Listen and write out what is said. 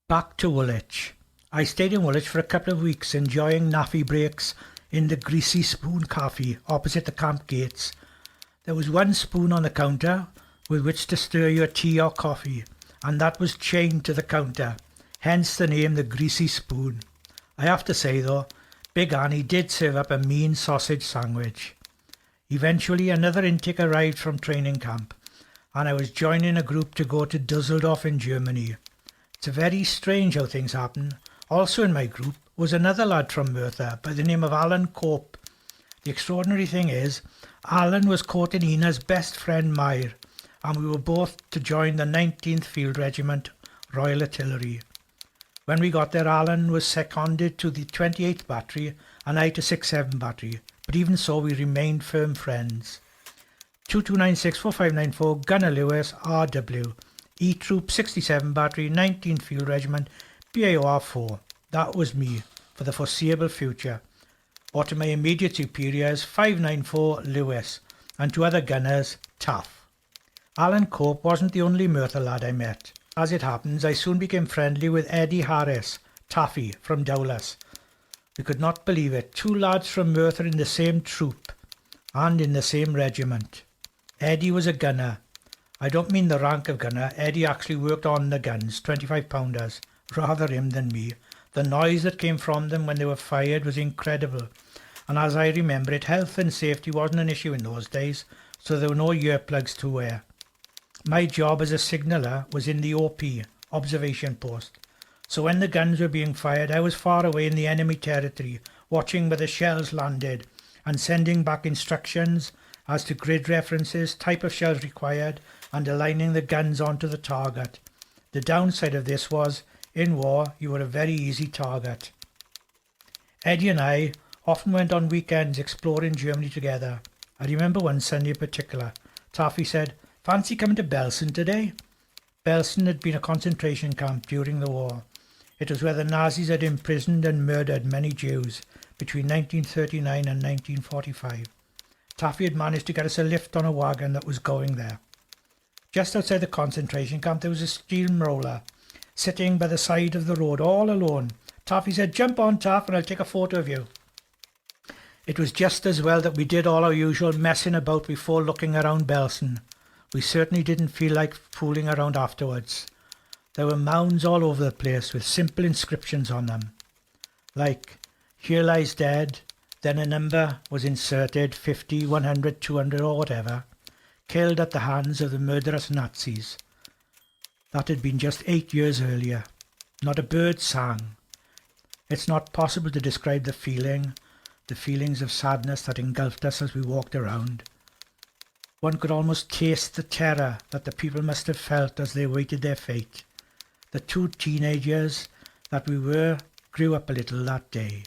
Back to Woolwich. I stayed in Woolwich for a couple of weeks, enjoying naffy breaks in the Greasy Spoon Cafe opposite the camp gates. There was one spoon on the counter with which to stir your tea or coffee, and that was chained to the counter, hence the name the Greasy Spoon. I have to say though, Big Annie did serve up a mean sausage sandwich. Eventually another intake arrived from training camp, and I was joining a group to go to Dusseldorf in Germany. It's very strange how things happen. Also in my group was another lad from Merthyr by the name of Alan Cope. The extraordinary thing is, Alan was courting Ina's best friend Mair, and we were both to join the 19th Field Regiment, Royal Artillery. When we got there, Alan was seconded to the 28th Battery and I to 6-7 Battery, but even so we remained firm friends. 2296-4594 Gunner Lewis, RW, E-Troop 67 Battery, 19th Field Regiment, BAOR 4. That was me, for the foreseeable future. Or to my immediate superiors, 594 Lewis, and to other gunners, Taff. Alan Cope wasn't the only Merthyr lad I met. As it happens, I soon became friendly with Eddie Harris, Taffy, from Dowlas. We could not believe it, 2 lads from Merthyr in the same troop, and in the same regiment. Eddie was a gunner. I don't mean the rank of gunner. Eddie actually worked on the guns, 25-pounders, rather him than me. The noise that came from them when they were fired was incredible, and as I remember it, health and safety wasn't an issue in those days, so there were no earplugs to wear. My job as a signaller was in the OP, observation post, so when the guns were being fired I was far away in the enemy territory, watching where the shells landed and sending back instructions as to grid references, type of shells required, and aligning the guns onto the target. The downside of this was, in war, you were a very easy target. Eddie and I often went on weekends exploring Germany together. I remember one Sunday in particular. Taffy said, "Fancy coming to Belsen today?" Belsen had been a concentration camp during the war. It was where the Nazis had imprisoned and murdered many Jews between 1939 and 1945. Taffy had managed to get us a lift on a wagon that was going there. Just outside the concentration camp there was a steamroller sitting by the side of the road all alone. Taffy said, "Jump on, Taff, and I'll take a photo of you." It was just as well that we did all our usual messing about before looking around Belsen. We certainly didn't feel like fooling around afterwards. There were mounds all over the place with simple inscriptions on them, like, "Here lies dead," then a number was inserted, 50, 100, 200 or whatever, killed at the hands of the murderous Nazis. That had been just 8 years earlier. Not a bird sang. It's not possible to describe the feelings of sadness that engulfed us as we walked around. One could almost taste the terror that the people must have felt as they awaited their fate. The 2 teenagers that we were grew up a little that day.